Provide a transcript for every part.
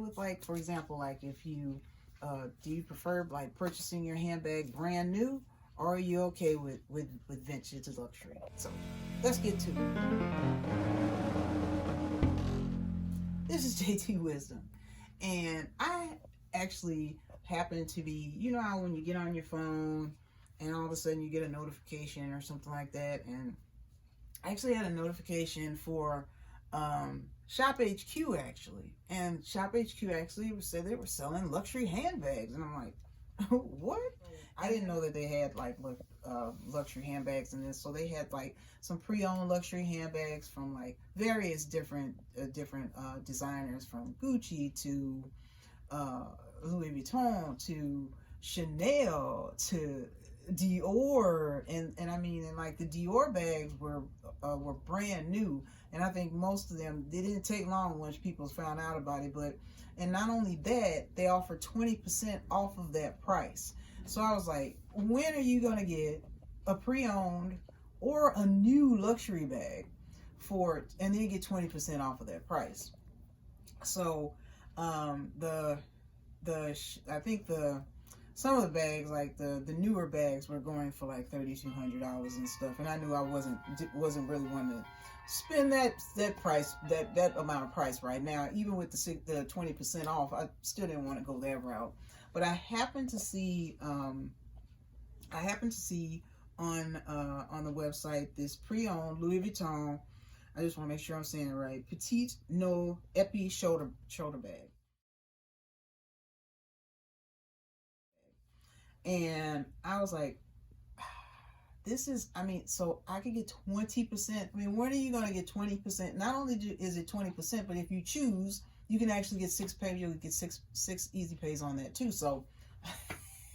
with, like, for example, like if you do you prefer like purchasing your handbag brand new, or are you okay with vintage luxury? So let's get to it. This is JT Wisdom, and I actually happen to be, you know how when you get on your phone and all of a sudden you get a notification or something like that, and I actually had a notification for ShopHQ actually, and ShopHQ actually said they were selling luxury handbags, and I'm like, what? I didn't know that they had like luxury handbags in this. So they had like some pre-owned luxury handbags from like various different designers, from Gucci to Louis Vuitton to Chanel to Dior, and I mean, and like the Dior bags were brand new, and I think most of them, they didn't take long once people found out about it. But, and not only that, they offered 20% off of that price. So I was like, when are you gonna get a pre-owned or a new luxury bag for, and then get 20% off of that price? So I think some of the bags, like the newer bags, were going for like $3,200 and stuff, and I knew I wasn't really wanting to spend that price, that amount of price right now. Even with the 20% off, I still didn't want to go that route. But I happened to see on the website this pre-owned Louis Vuitton. I just want to make sure I'm saying it right. Petit No Epi shoulder bag. And I was like, this is, I mean, so I could get 20%. I mean, when are you going to get 20%? Not only is it 20%, but if you choose, you can actually get 6 pays. You'll get six easy pays on that too. So I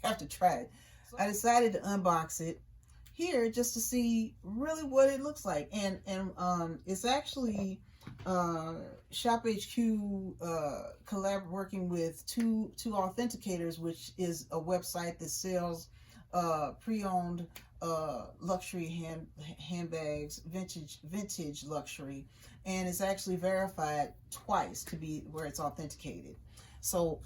have to try it. I decided to unbox it here just to see really what it looks like. And it's actually ShopHQ working with two authenticators, which is a website that sells pre-owned luxury handbags, vintage luxury, and it's actually verified twice to be where it's authenticated. So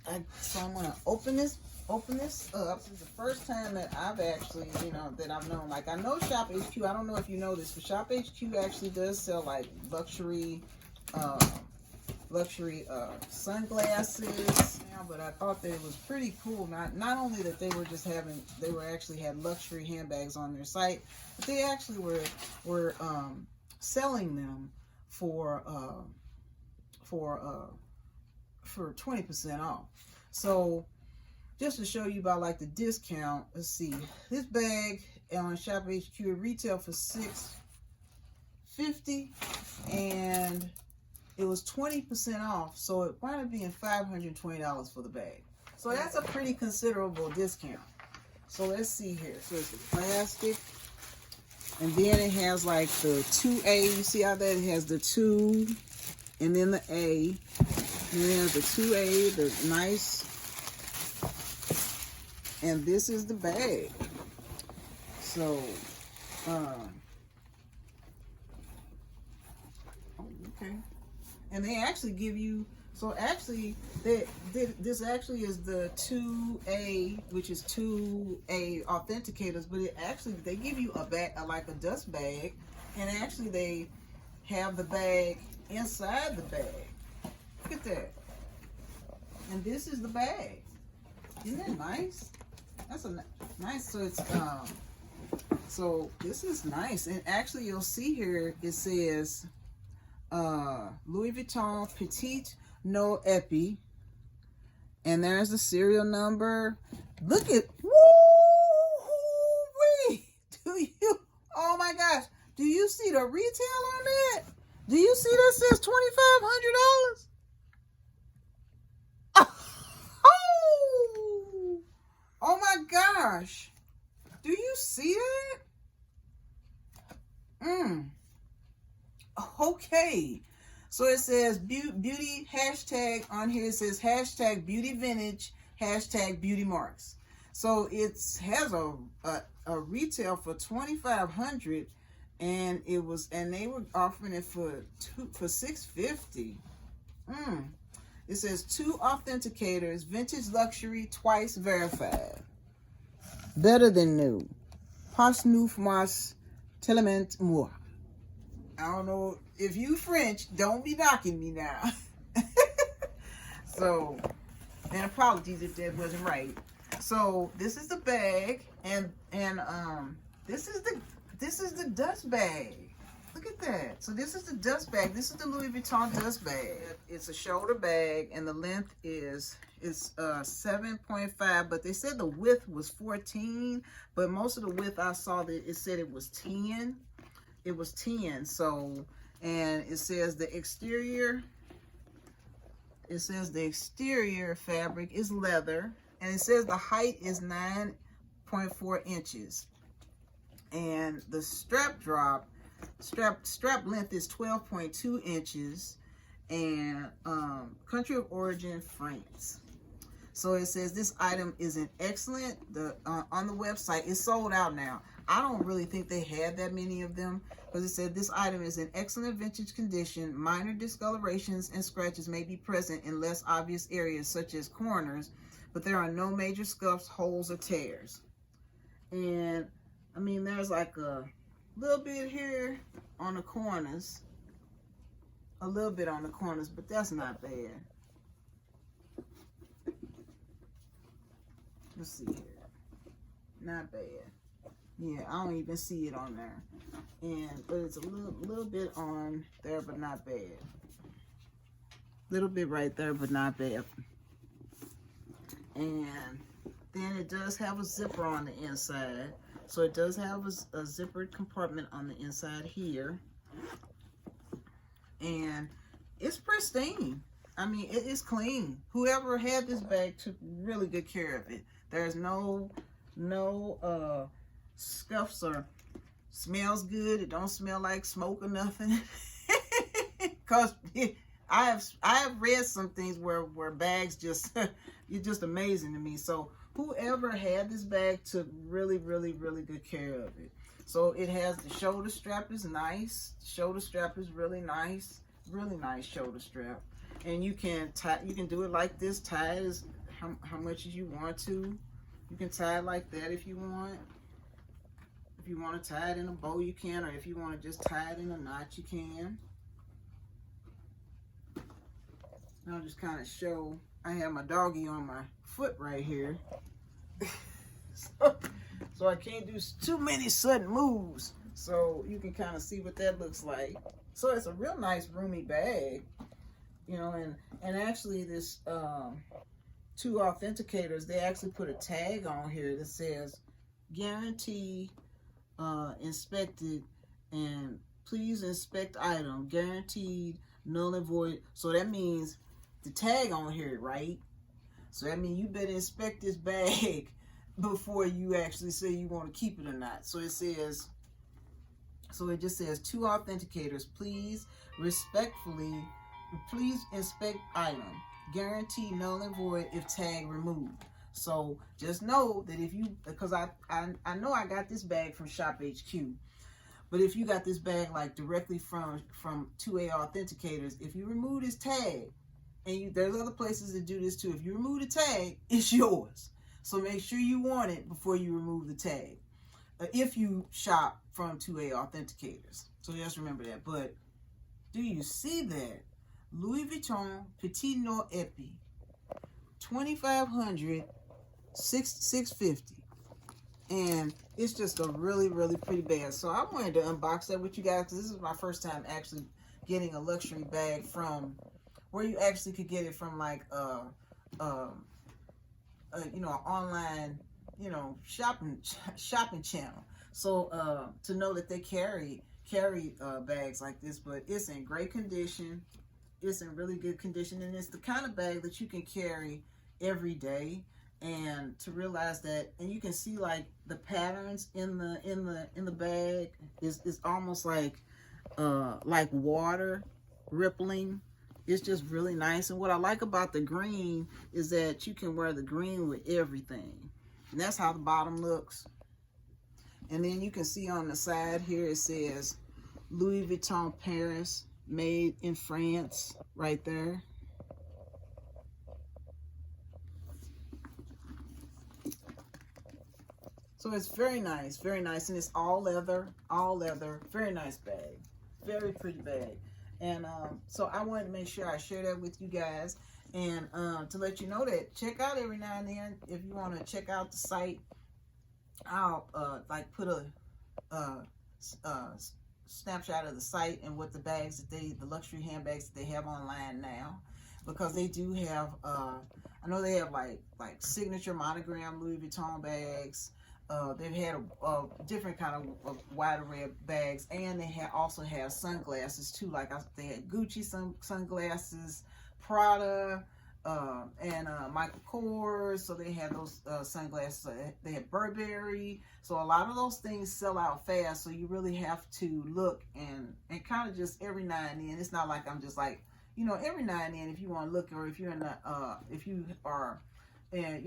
I'm gonna open this up. This is the first time that I've actually, that I've known. Like, I know ShopHQ. I don't know if you know this, but ShopHQ actually does sell like luxury sunglasses. But I thought that it was pretty cool. Not only that they were actually had luxury handbags on their site, but they actually were selling them for 20% off. So just to show you about like the discount, let's see. This bag on ShopHQ retail for $650, and it was 20% off, so it wound up being $520 for the bag. So that's a pretty considerable discount. So let's see here. So it's the plastic, and then it has like the 2A. You see how that it has the 2 and then the A. And then there's the 2A, the nice. And this is the bag. So, okay. And they actually give you, so actually, this actually is the 2A, which is 2A authenticators, but they give you a bag, like a dust bag, and actually they have the bag inside the bag. Look at that. And this is the bag. Isn't that nice? That's a nice, so it's, so this is nice. And actually you'll see here, it says, Louis Vuitton Petit No Epi, and there's the serial number. Look at, woo-hoo-wee. Oh my gosh, do you see the retail on that? Do you see that says $2,500? Oh my gosh, do you see that? Okay, so it says beauty hashtag on here. It says hashtag beauty vintage, hashtag beauty marks. So it has a retail for $2,500, and they were offering it for $650. It says 2 authenticators, vintage luxury, twice verified. Better than new. Pas neuf mas tellement moi. I don't know if you French, don't be knocking me now. So, and apologies if that wasn't right. So this is the bag, and this is the dust bag. Look at that. So this is the dust bag. This is the Louis Vuitton dust bag. It's a shoulder bag, and the length is 7.5, but they said the width was 14, but most of the width I saw that it said it was 10. It was 10. So, and it says the exterior fabric is leather, and it says the height is 9.4 inches, and the strap length is 12.2 inches, and country of origin France. So it says this item is an excellent, on the website, it's sold out now. I don't really think they had that many of them, because it said this item is in excellent vintage condition. Minor discolorations and scratches may be present in less obvious areas such as corners, but there are no major scuffs, holes, or tears. And I mean, there's like a little bit here on the corners, but that's not bad. Let's see here. Not bad. Yeah, I don't even see it on there. But it's a little bit on there, but not bad. Little bit right there, but not bad. And then it does have a zipper on the inside. So it does have a zippered compartment on the inside here. And it's pristine. I mean, it is clean. Whoever had this bag took really good care of it. There's no scuffs, or smells good. It don't smell like smoke or nothing. Cause I have read some things where bags just you're just amazing to me. So whoever had this bag took really good care of it. So it has the shoulder strap is nice. The shoulder strap is really nice shoulder strap. And you can do it like this, tie it as how much as you want to. You can tie it like that if you want. If you want to tie it in a bow, you can, or if you want to just tie it in a knot, you can. I'll just kind of show. I have my doggy on my foot right here. So I can't do too many sudden moves. So you can kind of see what that looks like. So it's a real nice roomy bag. You know, and actually this 2 authenticators, they actually put a tag on here that says guaranteed inspected, and please inspect item, guaranteed null and void. So that means the tag on here, right? So that means you better inspect this bag before you actually say you want to keep it or not. So it says, so it just says 2 authenticators, please inspect item, guarantee null and void if tag removed. So just know that if you, because I know I got this bag from ShopHQ, but if you got this bag like directly from 2A authenticators, if you remove this tag, and there's other places that do this too, if you remove the tag, it's yours. So make sure you want it before you remove the tag. If you shop from 2A authenticators. So just remember that. But do you see that? Louis Vuitton Petit No Epi, 2,500, 650, and it's just a really pretty bag. So I wanted to unbox that with you guys, because this is my first time actually getting a luxury bag from where you actually could get it from, like you know, online, you know, shopping channel. So to know that they carry bags like this, but it's in great condition. It's in really good condition, and it's the kind of bag that you can carry every day. And to realize that, and you can see like the patterns in the bag is almost like water rippling. It's just really nice. And what I like about the green is that you can wear the green with everything. And that's how the bottom looks. And then you can see on the side here it says Louis Vuitton Paris, made in France, right there. So it's very nice, and it's all leather, very nice bag, very pretty bag. And so I wanted to make sure I share that with you guys, and to let you know that check out every now and then if you want to check out the site. I'll like put a snapshot of the site and what the bags that the luxury handbags that they have online now, because they do have I know they have like signature monogram Louis Vuitton bags. They've had a different kind of wide array of bags, and they also have sunglasses too. Like they had Gucci sunglasses, Prada, and Michael Kors. So they had those sunglasses. They had Burberry. So a lot of those things sell out fast. So you really have to look and kind of just every now and then. It's not like I'm just like, you know, every now and then if you want to look, or if you're in the if you are, and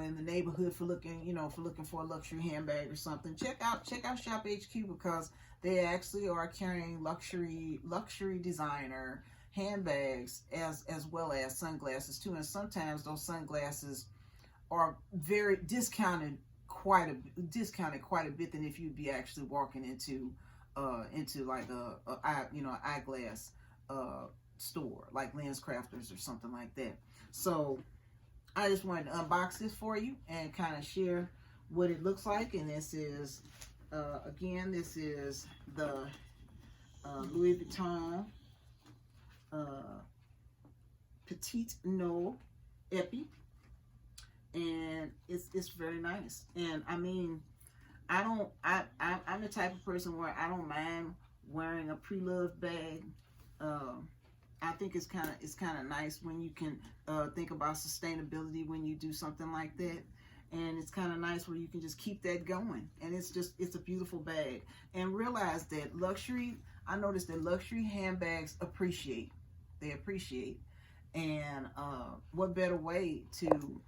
in the neighborhood for looking for a luxury handbag or something, check out ShopHQ, because they actually are carrying luxury designer handbags as well as sunglasses too. And sometimes those sunglasses are very discounted quite a bit than if you'd be actually walking into like an eyeglass store like Lens Crafters or something like that. So I just wanted to unbox this for you and kind of share what it looks like. And this is again, this is the Louis Vuitton Petit Epi, and it's very nice. And I mean, I'm the type of person where I don't mind wearing a PreLoved bag. I think it's kind of nice when you can think about sustainability when you do something like that, and it's kind of nice where you can just keep that going. And it's a beautiful bag. And realize that I noticed that luxury handbags appreciate. They appreciate, and what better way to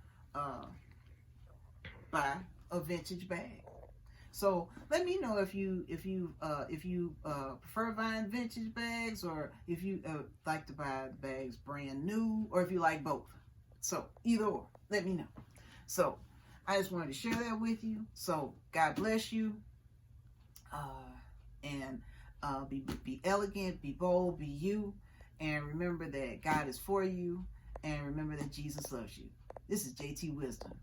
buy a vintage bag? So let me know if you prefer buying vintage bags, or if you like to buy bags brand new, or if you like both. So either or, let me know. So I just wanted to share that with you. So God bless you, and be elegant, be bold, be you, and remember that God is for you, and remember that Jesus loves you. This is JT Wisdom.